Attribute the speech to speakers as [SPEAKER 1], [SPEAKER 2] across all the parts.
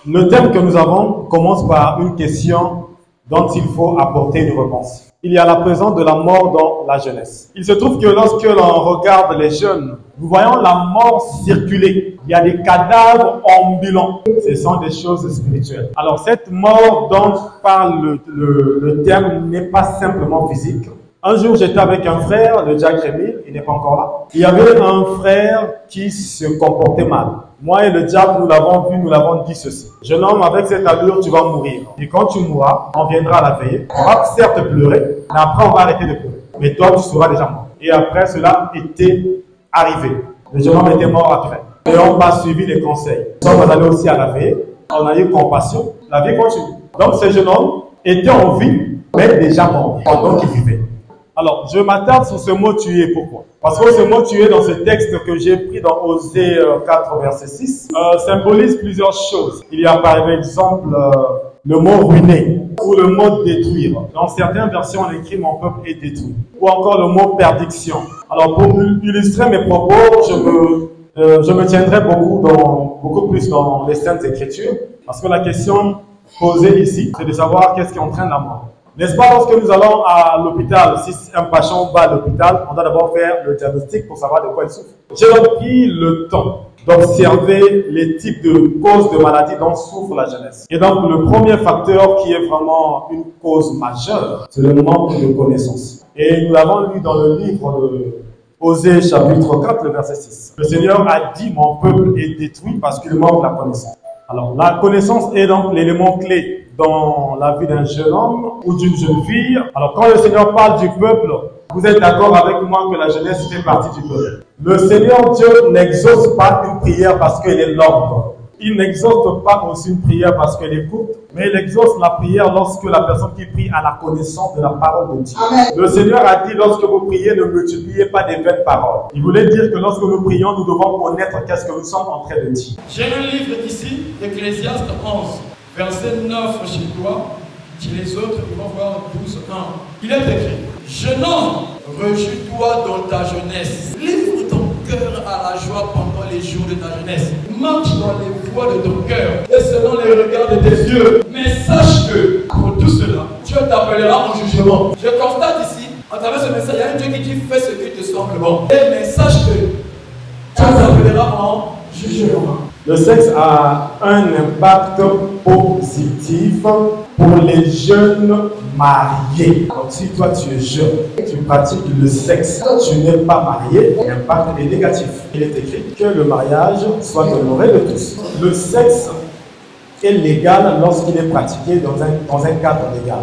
[SPEAKER 1] Le thème que nous avons commence par une question dont il faut apporter une réponse. Il y a la présence de la mort dans la jeunesse. Il se trouve que lorsque l'on regarde les jeunes, nous voyons la mort circuler. Il y a des cadavres ambulants. Ce sont des choses spirituelles. Alors cette mort dont parle le thème n'est pas simplement physique. Un jour, j'étais avec un frère, le Jack Rémy, il n'est pas encore là. Il y avait un frère qui se comportait mal. Moi et le diable, nous l'avons vu, nous l'avons dit ceci. Jeune homme, avec cette allure, tu vas mourir. Et quand tu mourras, on viendra à la veillée. On va certes pleurer, mais après on va arrêter de pleurer. Mais toi, tu seras déjà mort. Et après, cela était arrivé. Le jeune homme était mort après. Et on m'a suivi les conseils. Nous sommes allés aussi à la veillée. On a eu compassion. La vie continue. Donc ce jeune homme était en vie, mais déjà mort pendant qu'il vivait. Alors, je m'attarde sur ce mot tuer. Pourquoi? Parce que ce mot tuer dans ce texte que j'ai pris dans Osée 4, verset 6, symbolise plusieurs choses. Il y a par exemple le mot ruiner ou le mot détruire. Dans certaines versions, on écrit mon peuple est détruit. Ou encore le mot perdition. Alors, pour illustrer mes propos, je me tiendrai beaucoup plus dans les Saintes Écritures. Parce que la question posée ici, c'est de savoir qu'est-ce qui entraîne la mort. N'est-ce pas, lorsque nous allons à l'hôpital, si un patient va à l'hôpital, on doit d'abord faire le diagnostic pour savoir de quoi il souffre. J'ai donc pris le temps d'observer les types de causes de maladies dont souffre la jeunesse. Et donc, le premier facteur qui est vraiment une cause majeure, c'est le manque de connaissances. Et nous l'avons lu dans le livre de Osée, chapitre 4, le verset 6. Le Seigneur a dit, mon peuple est détruit parce qu'il manque la connaissance. Alors, la connaissance est donc l'élément clé dans la vie d'un jeune homme ou d'une jeune fille. Alors, quand le Seigneur parle du peuple, vous êtes d'accord avec moi que la jeunesse fait partie du peuple. Le Seigneur Dieu n'exauce pas une prière parce qu'elle est l'ordre. Il n'exauce pas aussi une prière parce qu'elle est courte, mais il exauce la prière lorsque la personne qui prie a la connaissance de la parole de Dieu. Amen. Le Seigneur a dit, lorsque vous priez, ne multipliez pas des vaines paroles. Il voulait dire que lorsque nous prions, nous devons connaître qu'est-ce que nous sommes en train de dire.
[SPEAKER 2] J'ai un livre ici, Ecclésiaste 11, verset 9 chez toi, chez les autres, ils vont voir 12, 1. Il est écrit, jeune homme, rejouis-toi dans ta jeunesse. Livre ton cœur à la joie pendant les jours de ta jeunesse. Marche dans les voies de ton cœur et selon les regards de tes yeux. Mais sache que pour tout cela, Dieu t'appellera en jugement. Je constate ici, à travers ce message, il y a un Dieu qui dit fais ce qui te semble bon. Mais sache que Dieu t'appellera en jugement.
[SPEAKER 1] Le sexe a un impact positif pour les jeunes mariés. Donc si toi tu es jeune, tu pratiques le sexe, tu n'es pas marié, l'impact est négatif. Il est écrit que le mariage soit honoré de tous. Le sexe est légal lorsqu'il est pratiqué dans un cadre légal.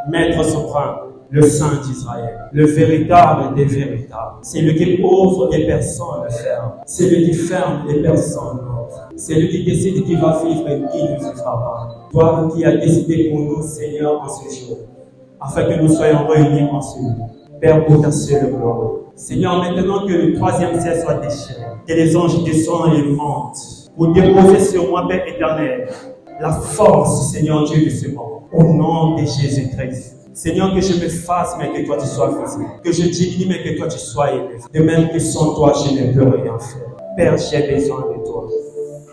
[SPEAKER 3] Maître souverain, le Saint d'Israël, le véritable des véritables. C'est lui qui ouvre des personnes fermes. C'est lui qui ferme des personnes mortes. C'est lui qui décide qui va vivre et qui ne vivra pas. Toi qui as décidé pour nous, Seigneur, en ce jour, afin que nous soyons réunis en ce lieu. Père, pour ta seule gloire. Seigneur, maintenant que le troisième ciel soit déchiré, que les anges descendent et montent, pour déposer sur moi, Père éternel, la force, Seigneur Dieu, de ce monde. Au nom de Jésus-Christ. Seigneur, que je me fasse, mais que toi tu sois fait. Que je diminue, mais que toi tu sois élevé. De même que sans toi, je ne peux rien faire. Père, j'ai besoin de toi.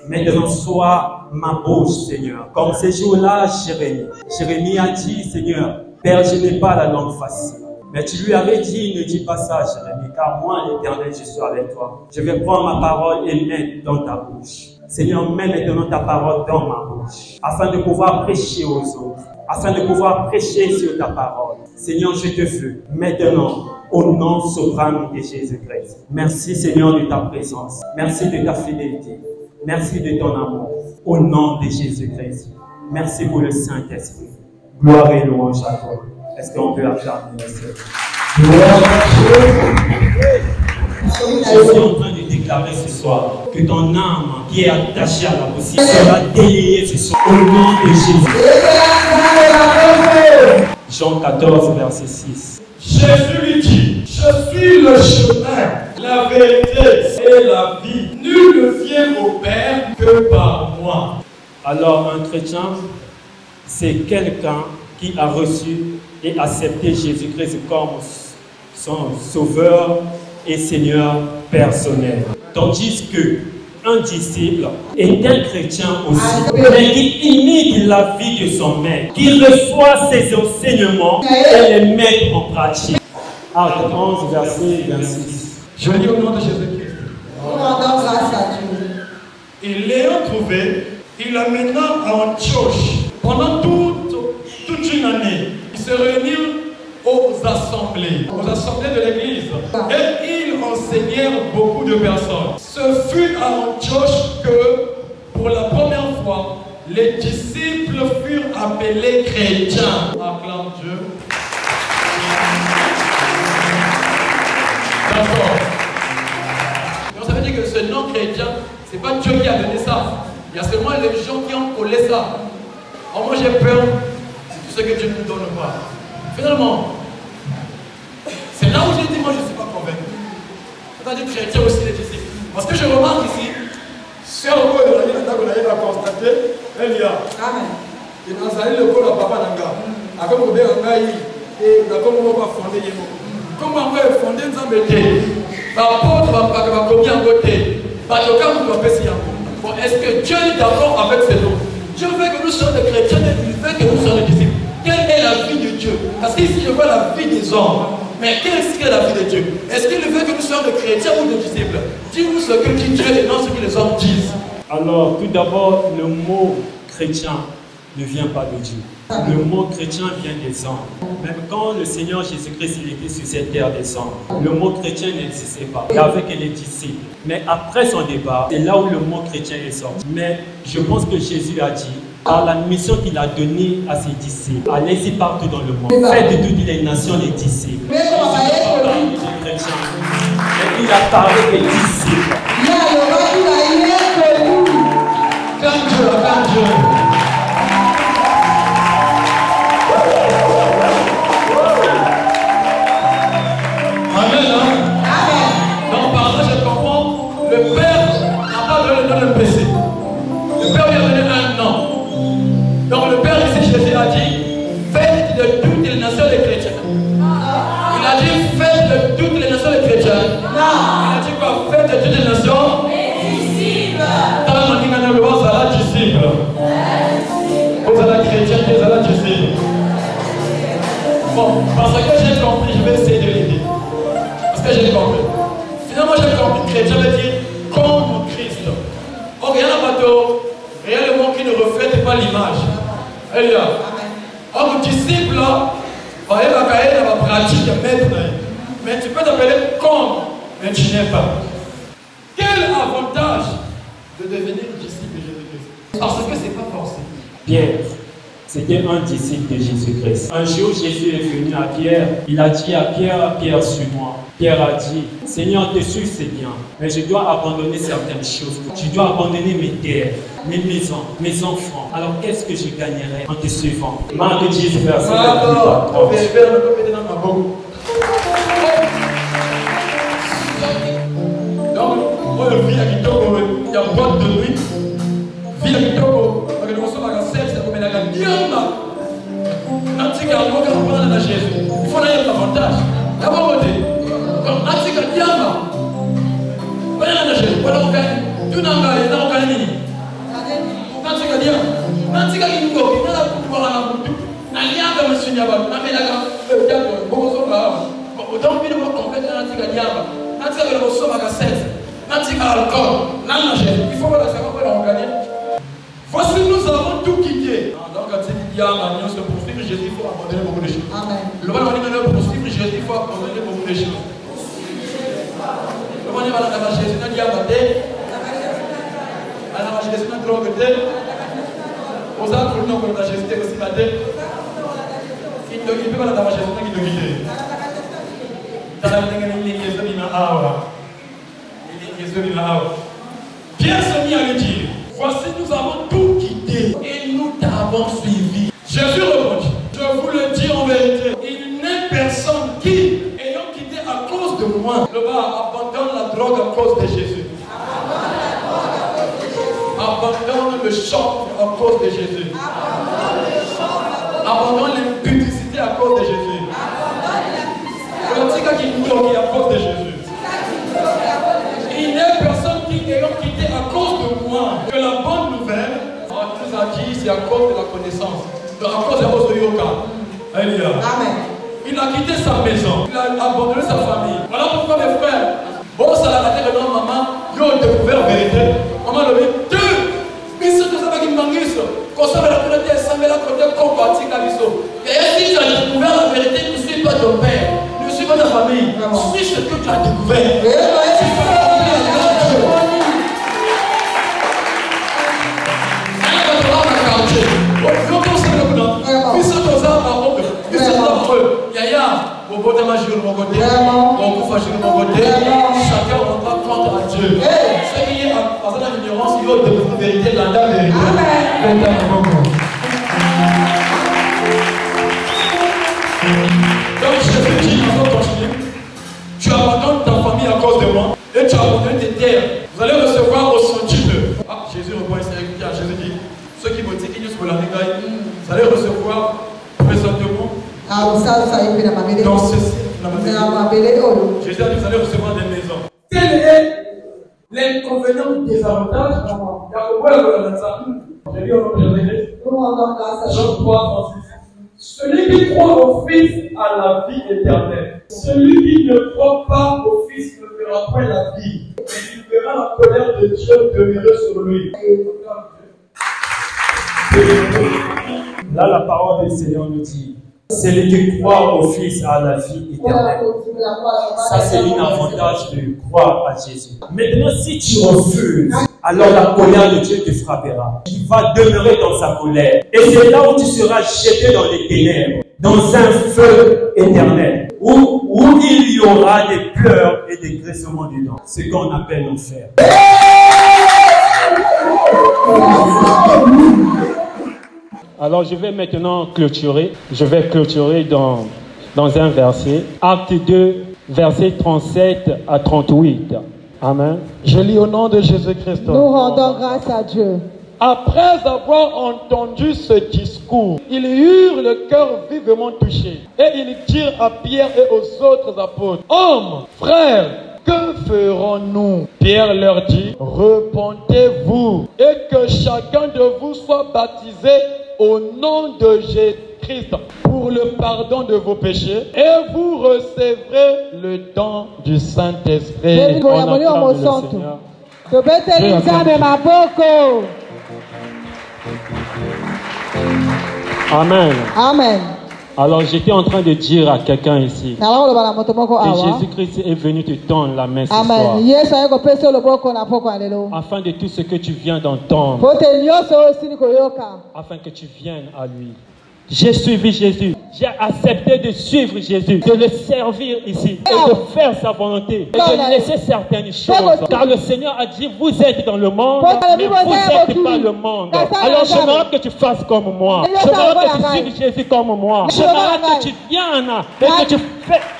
[SPEAKER 3] Maintenant, sois ma bouche, Seigneur. Comme ce jour-là, Jérémie a dit, Seigneur, Père, je n'ai pas la langue facile. Mais tu lui avais dit, ne dis pas ça, Jérémie, car moi, l'Éternel, je suis avec toi. Je vais prendre ma parole et mettre dans ta bouche. Seigneur, mets maintenant ta parole dans ma bouche, afin de pouvoir prêcher aux autres, afin de pouvoir prêcher sur ta parole. Seigneur, je te veux maintenant, au nom souverain de Jésus-Christ. Merci, Seigneur, de ta présence. Merci de ta fidélité. Merci de ton amour. Au nom de Jésus-Christ. Merci pour le Saint-Esprit. Gloire et louange à toi. Est-ce qu'on peut acclamer le Seigneur? Gloire à Dieu. Je suis en train de déclarer ce soir que ton âme qui est attachée à la poussière sera déliée ce soir. Au nom de Jésus. Jean 14, verset 6.
[SPEAKER 2] Jésus lui dit, je suis le chemin, la vérité et la vie. Nul ne vient au Père que par moi.
[SPEAKER 3] Alors un chrétien, c'est quelqu'un qui a reçu et accepté Jésus-Christ comme son sauveur et Seigneur personnel. Tandis que un disciple est un chrétien aussi, mais qui imite la vie de son maître, qui reçoit ses enseignements et les met en pratique. Acte 11, verset 26.
[SPEAKER 2] Je lis au nom de Jésus-Christ.
[SPEAKER 4] Nous rendons grâce à Dieu.
[SPEAKER 2] Et l'ayant trouvé, il l'amena à Antioche. Pendant toute une année, il se réunit aux assemblées de l'église. Et ils enseignèrent beaucoup de personnes. Ce fut à Antioche que, pour la première fois, les disciples furent appelés chrétiens. Acclame Dieu. D'accord. Donc ça veut dire que ce nom chrétien, c'est pas Dieu qui a donné ça. Il y a seulement les gens qui ont collé ça. Alors moi j'ai peur de tout ce que Dieu ne nous donne pas. Finalement, c'est là où j'ai dit, moi je ne suis pas convaincu. C'est-à-dire chrétien aussi les disciples. Parce que je remarque ici, sœur Ogo de la constaté, elle y a.
[SPEAKER 4] Amen.
[SPEAKER 2] Il a salé le corps à Papa Nanga. Avec le bébé Nanga, et la comme on va fonder Yemo. Comme on va fonder Nzambete, l'apôtre va commis en côté. Bon, est-ce que Dieu est d'accord avec ces noms? Dieu veut que nous soyons des chrétiens, il veut que nous soyons des disciples. Quelle est la vie de Dieu? Parce qu'ici je vois la vie des hommes. Mais qu'est-ce que la vie de Dieu? Est-ce qu'il veut que nous soyons des chrétiens ou des disciples? Dis-nous ce que dit Dieu et non ce que les hommes disent.
[SPEAKER 3] Alors, tout d'abord, le mot chrétien ne vient pas de Dieu. Le mot chrétien vient des hommes. Même quand le Seigneur Jésus-Christ était sur cette terre des hommes, le mot chrétien n'existait pas. Il n'y avait que les disciples. Mais après son départ, c'est là où le mot chrétien est sorti. Mais je pense que Jésus a dit, par la mission qu'il a donnée à ses disciples, allez-y partout dans le monde. Faites de toutes les nations les disciples. Jésus n'a pas parlé des chrétiens, mais il a parlé des disciples.
[SPEAKER 2] Quand Dieu. Amen. Donc par là je comprends, le Père n'a pas donné le nom de péché. Le Père lui a donné un nom. Donc le Père ici, Jésus a dit, faites de toutes les nations les chrétiens. Il a dit, faites de toutes les nations les chrétiens. Il a dit quoi? Faites de toutes les nations les disciples. Dans la manière de voir, ça la disciple. Vous êtes la chrétienne, vous êtes la disciple. Bon, parce que j'ai compris, je vais essayer de l'aider. Parce que j'ai compris. Finalement, j'ai compris que chrétien veut dire comme Christ. Or, il y a un bateau, réellement qui ne reflète pas l'image. Elle y a. Or, disciple, va pratique, maître. Mais tu peux t'appeler comme, mais tu n'es pas. Quel avantage de devenir disciple de Jésus-Christ? Parce que c'est pas forcé.
[SPEAKER 3] Pierre, c'était un disciple de Jésus-Christ. Un jour, Jésus est venu à Pierre. Il a dit à Pierre, Pierre, suis-moi. Pierre a dit, Seigneur, te suivre c'est bien, mais je dois abandonner certaines choses. Je dois abandonner mes terres, mes maisons, mes enfants. Alors qu'est-ce que je gagnerai en te suivant? Marc 10, verset 30.
[SPEAKER 2] Donc, moi, le vie à Kitoko, il y a boîte de nuit. Vie à Kitoko, parce que nous sommes à la scène, c'est comme la gamme. Il y en a. Nantika, on va prendre la Jésus. Il faut aller l'avantage. D'abord, on dit. Donc, Nantika, il y en a. On va aller la Jésus. Voilà, on gagne. Tout n'a pas gagné. On gagne. Nantika, il y en a. Nantika, il y en a. Il y en a pour pouvoir la monter. Nantika, monsieur Niaba. Nantika, il y a un bon son là. Autant que nous avons fait Nantika, il y a un. Nantika, il y a un son à la scène. Nantika, alcool. Nantika, il faut voir la savoir pour la gagner. Voici, nous avons tout quitté. Donc, quand il y a un alliance pour poursuivre Jésus, il faut abandonner beaucoup de choses. Le bon moment pour poursuivre Jésus, il faut abandonner beaucoup de choses. Le bon moment pour Jésus, il y a batté. Alors, Jésus, il y a drogue. Aux autres, nous avons Jésus aussi batté. Il ne peut pas la Jésus, il doit quitter. Pierre se mit à lui dire, voici nous avons tout quitté et nous t'avons suivi. Jésus répondit, je vous le dis en vérité, il n'est personne qui, ayant quitté à cause de moi, le bas abandonne la drogue à cause de Jésus. Abandonne le chanvre à cause de Jésus. Abandonne l'impudicité à cause de Jésus. Pratique qui nous à cause de Jésus. Il n'y a personne qui ayant quitté à cause de moi. Que la bonne nouvelle, on nous a dit, c'est à cause de la connaissance. À cause de Yoga. Alléluia. Amen. Il a quitté sa maison. Il a abandonné sa famille. Voilà pourquoi mes frères, bon, ça l'a raté de maman, ils ont découvert la vérité. Maman le dit, mais ce que ça va qui manque, quand ça va la côté, ça va la côté, combattre Kaliso. Et si tu as découvert la vérité, ne suis pas ton père, ne suis pas ta famille. Suis ce que tu as découvert. Chacun rentre contre à Dieu. Ce qui est à la ignorance, il y a de vérité, la vérité. Donc Jésus dit, avant de continuer, tu abandonnes ta famille à cause de moi et tu abandonnes tes terres. Vous allez recevoir au centuple. Ah, Jésus répond ici, écoutez, Jésus dit, ceux qui me disent sur la rigaille, vous allez recevoir présentement. Dans ceci, Jésus a dit, vous allez recevoir des maisons. Quel est l'inconvénient ou désavantage? J'ai lu au nom de Jésus. Jean 3, 36. Celui qui croit au Fils a la vie éternelle. Celui qui ne croit pas au Fils ne verra point la vie, mais il verra la colère de Dieu demeurer sur lui.
[SPEAKER 3] Là, la parole du Seigneur nous dit, celui qui croit au Fils a la vie éternelle. Ça, c'est l'avantage de croire à Jésus. Maintenant, si tu refuses, alors la colère de Dieu te frappera. Il va demeurer dans sa colère. Et c'est là où tu seras jeté dans les ténèbres, dans un feu éternel, où il y aura des pleurs et des graissements des dents. Ce qu'on appelle l'enfer.
[SPEAKER 5] Alors je vais maintenant clôturer. Je vais clôturer dans un verset. Acte 2, versets 37 à 38. Amen. Je lis au nom de Jésus-Christ.
[SPEAKER 4] Nous rendons grâce à Dieu.
[SPEAKER 5] Après avoir entendu ce discours, ils eurent le cœur vivement touché. Et ils dirent à Pierre et aux autres apôtres, hommes, frères, que ferons-nous? Pierre leur dit, repentez-vous et que chacun de vous soit baptisé au nom de Jésus-Christ pour le pardon de vos péchés et vous recevrez le don du Saint-Esprit. On acclame le Seigneur. Amen.
[SPEAKER 4] Amen.
[SPEAKER 5] Alors j'étais en train de dire à quelqu'un ici que Jésus-Christ est venu te tendre la main ce soir, afin de tout ce que tu viens d'entendre, afin que tu viennes à lui. J'ai suivi Jésus, j'ai accepté de suivre Jésus, de le servir ici et de faire sa volonté et de laisser certaines choses. Car le Seigneur a dit, vous êtes dans le monde, mais vous n'êtes pas le monde. Alors j'aimerais que tu fasses comme moi. J'aimerais que tu suives Jésus comme moi. J'aimerais que tu viennes et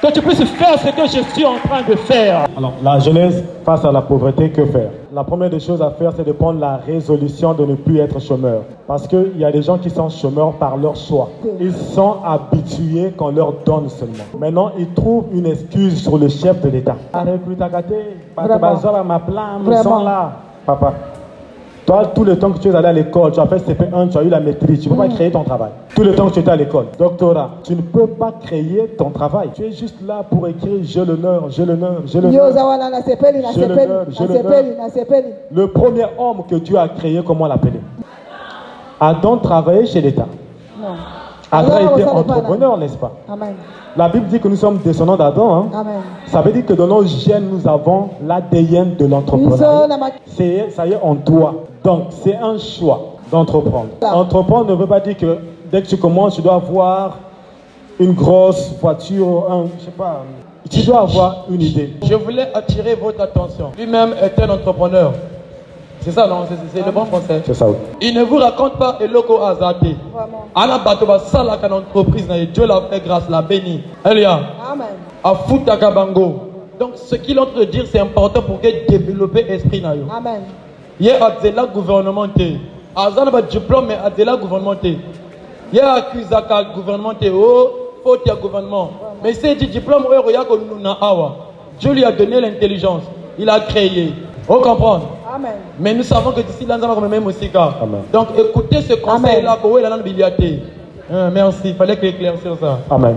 [SPEAKER 5] que tu puisses faire ce que je suis en train de faire.
[SPEAKER 1] Alors, la jeunesse face à la pauvreté, que faire? La première des choses à faire, c'est de prendre la résolution de ne plus être chômeur. Parce qu'il y a des gens qui sont chômeurs par leur choix. Ils sont habitués qu'on leur donne seulement. Maintenant, ils trouvent une excuse sur le chef de l'État. Ils sont là, papa. Toi, tout le temps que tu es allé à l'école, tu as fait CP1, tu as eu la maîtrise, tu ne peux pas créer ton travail. Tout le temps que tu étais à l'école, doctorat, tu ne peux pas créer ton travail. Tu es juste là pour écrire j'ai l'honneur, j'ai l'honneur, j'ai l'honneur. Le premier homme que Dieu a créé, comment l'appeler? Adam travaillait chez l'État.
[SPEAKER 4] Non.
[SPEAKER 1] Adam était entrepreneur, n'est-ce pas?
[SPEAKER 4] Amen.
[SPEAKER 1] La Bible dit que nous sommes descendants d'Adam. Hein?
[SPEAKER 4] Amen.
[SPEAKER 1] Ça veut dire que dans nos gènes, nous avons l'ADN de l'entrepreneuriat. Ça y est en toi. Donc, c'est un choix d'entreprendre. Entreprendre ne veut pas dire que dès que tu commences, tu dois avoir une grosse voiture, je sais pas. Tu dois avoir une idée.
[SPEAKER 2] Je voulais attirer votre attention. Lui-même est un entrepreneur. C'est ça, non? C'est le bon français.
[SPEAKER 1] C'est ça, oui.
[SPEAKER 2] Il ne vous raconte pas et loco azate. Ala batoba salaka entreprise na Dieu l'a fait grâce, l'a béni. Elia.
[SPEAKER 4] Amen.
[SPEAKER 2] A futaka bango.
[SPEAKER 5] Donc ce qu'il est en train de dire, c'est important pour que développer l'esprit.
[SPEAKER 4] Amen.
[SPEAKER 5] Il y a un gouvernement. Il y a un diplôme, mais il y a un gouvernement. Il y a un gouvernement. Oh, faut qu'il y ait un gouvernement. Mais c'est du diplôme, Dieu lui a donné l'intelligence. Il a créé. Vous comprenez?
[SPEAKER 4] Amen.
[SPEAKER 5] Mais nous savons que d'ici là, nous avons même aussi. Donc écoutez ce conseil-là pour la bibliothèque. Merci, il fallait éclaircir ça.
[SPEAKER 1] Amen.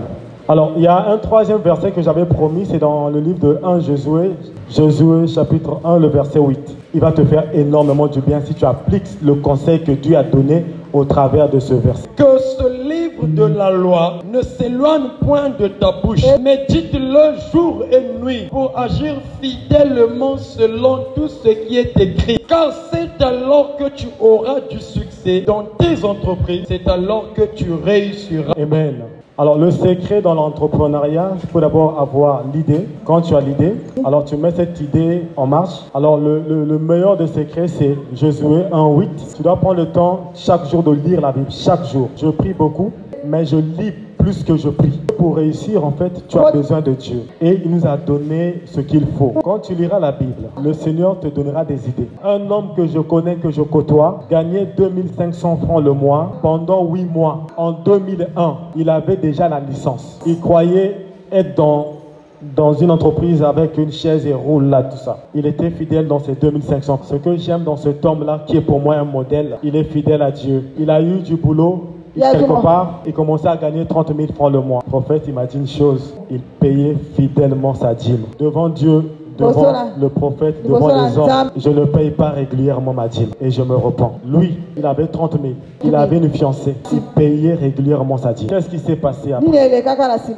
[SPEAKER 1] Alors, il y a un troisième verset que j'avais promis, c'est dans le livre de 1 Josué, Josué chapitre 1, le verset 8. Il va te faire énormément du bien si tu appliques le conseil que Dieu a donné au travers de ce verset.
[SPEAKER 5] Que ce livre de la loi ne s'éloigne point de ta bouche. Médite-le jour et nuit pour agir fidèlement selon tout ce qui est écrit. Car c'est alors que tu auras du succès dans tes entreprises. C'est alors que tu réussiras.
[SPEAKER 1] Amen. Alors, le secret dans l'entrepreneuriat, il faut d'abord avoir l'idée. Quand tu as l'idée, alors tu mets cette idée en marche. Alors, le meilleur des secrets, c'est Josué 1:8. Tu dois prendre le temps chaque jour de lire la Bible, chaque jour. Je prie beaucoup, mais je lis plus que je prie. Pour réussir, en fait, tu as besoin de Dieu. Et il nous a donné ce qu'il faut. Quand tu liras la Bible, le Seigneur te donnera des idées. Un homme que je connais, que je côtoie, gagnait 2500 francs le mois pendant 8 mois. En 2001, il avait déjà la licence. Il croyait être dans une entreprise avec une chaise et roule là, tout ça. Il était fidèle dans ses 2500. Ce que j'aime dans cet homme-là, qui est pour moi un modèle, il est fidèle à Dieu. Il a eu du boulot. Quelque part, il commençait à gagner 30 000 francs le mois. Le prophète, il m'a dit une chose, il payait fidèlement sa dîme. Devant Dieu, devant le prophète, devant les hommes, je ne paye pas régulièrement ma dîme et je me repens. Lui, il avait 30 000, il avait une fiancée, il payait régulièrement sa dîme. Qu'est-ce qui s'est passé après?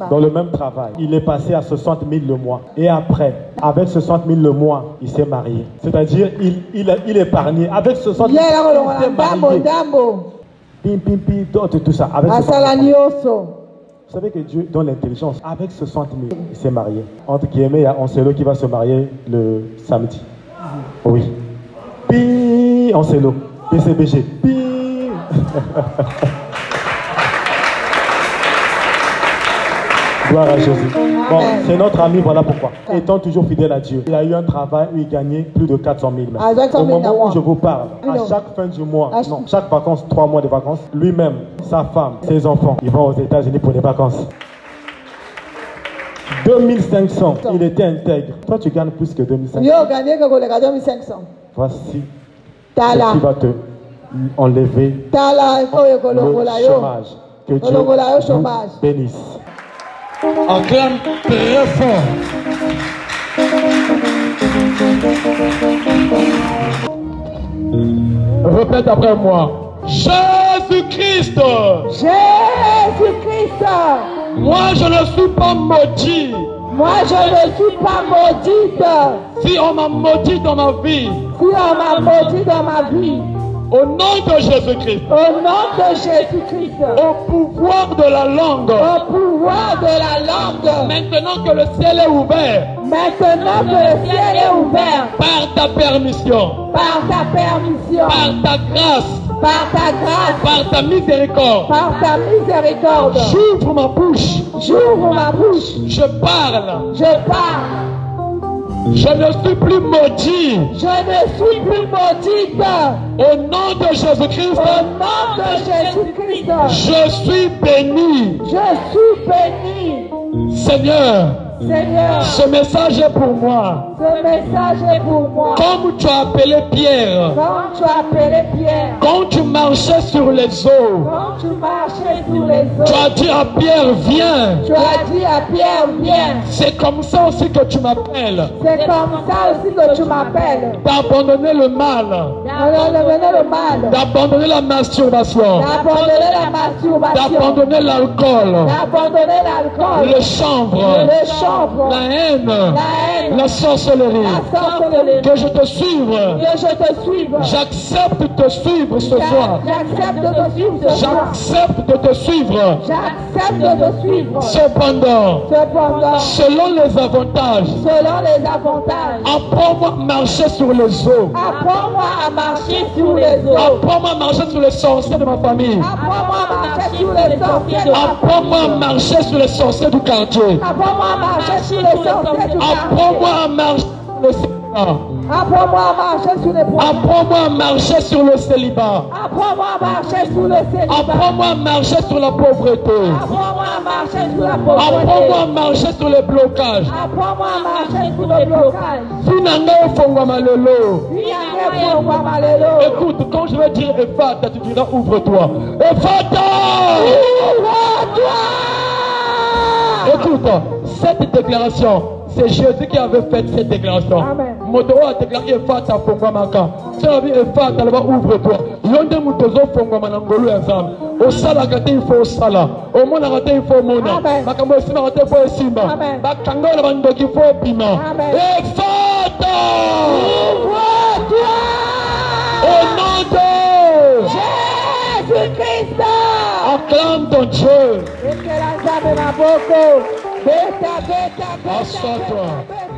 [SPEAKER 1] Dans le même travail, il est passé à 60 000 le mois. Et après, avec 60 000 le mois, il s'est marié. C'est-à-dire, il épargnait. Avec 60 000, il s'est marié. Pim, tout ça. Avec vous savez que Dieu donne l'intelligence. Avec 60 000, il s'est marié. Entre guillemets, il y a Ancelo qui va se marier le samedi. Oui. Pi, Ancelo. PCBG. Pi. Gloire à Jésus. Bon, c'est notre ami, voilà pourquoi. Étant toujours fidèle à Dieu, il a eu un travail où il gagnait plus de 400 000. Au moment où je vous parle, à chaque fin du mois, non, chaque vacances, 3 mois de vacances, lui-même, sa femme, ses enfants, ils vont aux États-Unis pour des vacances. 2500, il était intègre. Toi, tu gagnes plus que 2500. Voici ce qui va te enlever le chômage. Que Dieu vous bénisse.
[SPEAKER 5] Acclame très fort. Répète après moi. Jésus-Christ.
[SPEAKER 4] Jésus-Christ.
[SPEAKER 5] Moi je ne suis pas maudit.
[SPEAKER 4] Moi je ne suis pas maudite.
[SPEAKER 5] Si on m'a maudit dans ma vie.
[SPEAKER 4] Si on m'a maudit dans ma vie.
[SPEAKER 5] Au nom de Jésus-Christ.
[SPEAKER 4] Au nom de Jésus-Christ.
[SPEAKER 5] Au pouvoir de la langue.
[SPEAKER 4] Au pouvoir de la langue.
[SPEAKER 5] Maintenant que le ciel est ouvert.
[SPEAKER 4] Maintenant que le ciel est ouvert.
[SPEAKER 5] Par ta permission.
[SPEAKER 4] Par ta permission.
[SPEAKER 5] Par ta grâce.
[SPEAKER 4] Par ta grâce.
[SPEAKER 5] Par ta miséricorde.
[SPEAKER 4] Par ta miséricorde.
[SPEAKER 5] J'ouvre ma bouche.
[SPEAKER 4] J'ouvre ma bouche.
[SPEAKER 5] Je parle.
[SPEAKER 4] Je parle.
[SPEAKER 5] Je ne suis plus maudit.
[SPEAKER 4] Je ne suis plus maudite.
[SPEAKER 5] Au nom de Jésus-Christ.
[SPEAKER 4] Au nom de Jésus-Christ.
[SPEAKER 5] Je suis béni.
[SPEAKER 4] Je suis béni.
[SPEAKER 5] Seigneur.
[SPEAKER 4] Seigneur,
[SPEAKER 5] ce message est pour moi.
[SPEAKER 4] Ce message est pour moi.
[SPEAKER 5] Comme tu as appelé Pierre.
[SPEAKER 4] Comme tu as appelé Pierre.
[SPEAKER 5] Quand tu marchais sur les eaux.
[SPEAKER 4] Quand tu marchais sur les eaux.
[SPEAKER 5] Tu as dit à Pierre, viens.
[SPEAKER 4] Tu as dit à Pierre, viens.
[SPEAKER 5] C'est comme ça aussi que tu m'appelles.
[SPEAKER 4] C'est comme ça aussi que tu m'appelles.
[SPEAKER 5] D'abandonner le mal.
[SPEAKER 4] D'abandonner le mal.
[SPEAKER 5] D'abandonner la masturbation.
[SPEAKER 4] D'abandonner la masturbation.
[SPEAKER 5] D'abandonner l'alcool.
[SPEAKER 4] D'abandonner l'alcool.
[SPEAKER 5] Le chanvre.
[SPEAKER 4] Le chanvre.
[SPEAKER 5] La haine. La sorcellerie.
[SPEAKER 4] La sorcellerie.
[SPEAKER 5] Que je te suive.
[SPEAKER 4] Que je te suive.
[SPEAKER 5] J'accepte de te suivre ce soir.
[SPEAKER 4] J'accepte de te suivre ce soir.
[SPEAKER 5] J'accepte de te suivre.
[SPEAKER 4] J'accepte de te suivre.
[SPEAKER 5] Cependant, selon les avantages, apprends-moi à marcher sur les eaux.
[SPEAKER 4] Apprends-moi à marcher sur les eaux.
[SPEAKER 5] Apprends-moi à marcher sur les sorciers de ma famille.
[SPEAKER 4] Apprends-moi à marcher sur les sorciers de ma famille.
[SPEAKER 5] Apprends-moi à marcher sur les sorciers du quartier.
[SPEAKER 4] Apprends-moi à marcher sur les sentiers du
[SPEAKER 5] Apprends-moi à marcher sur le célibat.
[SPEAKER 4] Apprends-moi à marcher sur les projets.
[SPEAKER 5] Apprends-moi à marcher sur le célibat.
[SPEAKER 4] Apprends-moi à marcher sur le célibat.
[SPEAKER 5] Apprends-moi à marcher sur la pauvreté.
[SPEAKER 4] Apprends-moi à marcher sur la pauvreté.
[SPEAKER 5] Apprends-moi à marcher sur les blocages.
[SPEAKER 4] Apprends-moi à marcher sur le blocage.
[SPEAKER 5] Écoute, quand je vais dire Ephata, tu diras ouvre-toi. Ephata!
[SPEAKER 4] Ouvre-toi!
[SPEAKER 5] Écoute, cette déclaration, c'est Jésus qui avait fait cette déclaration.
[SPEAKER 4] Amen.
[SPEAKER 5] Moto a déclaré Ephata Fongwamaka. Tu as vu Ephata là-bas, ouvre-toi. Yonde Mutozo Fongwamanangolu ensemble. Au salagate, il faut sala. Au monarate, il faut mona. Makambo simarate, il faut simba. Bakanga la bande qui faut pima. Ephata!
[SPEAKER 4] Ouvre-toi!
[SPEAKER 5] Au nom de
[SPEAKER 4] Jésus-Christ!
[SPEAKER 5] acclame ton Dieu.
[SPEAKER 4] Et que la jambe ma boko. Beta, beta, beta,
[SPEAKER 5] Assois-toi.
[SPEAKER 4] beta.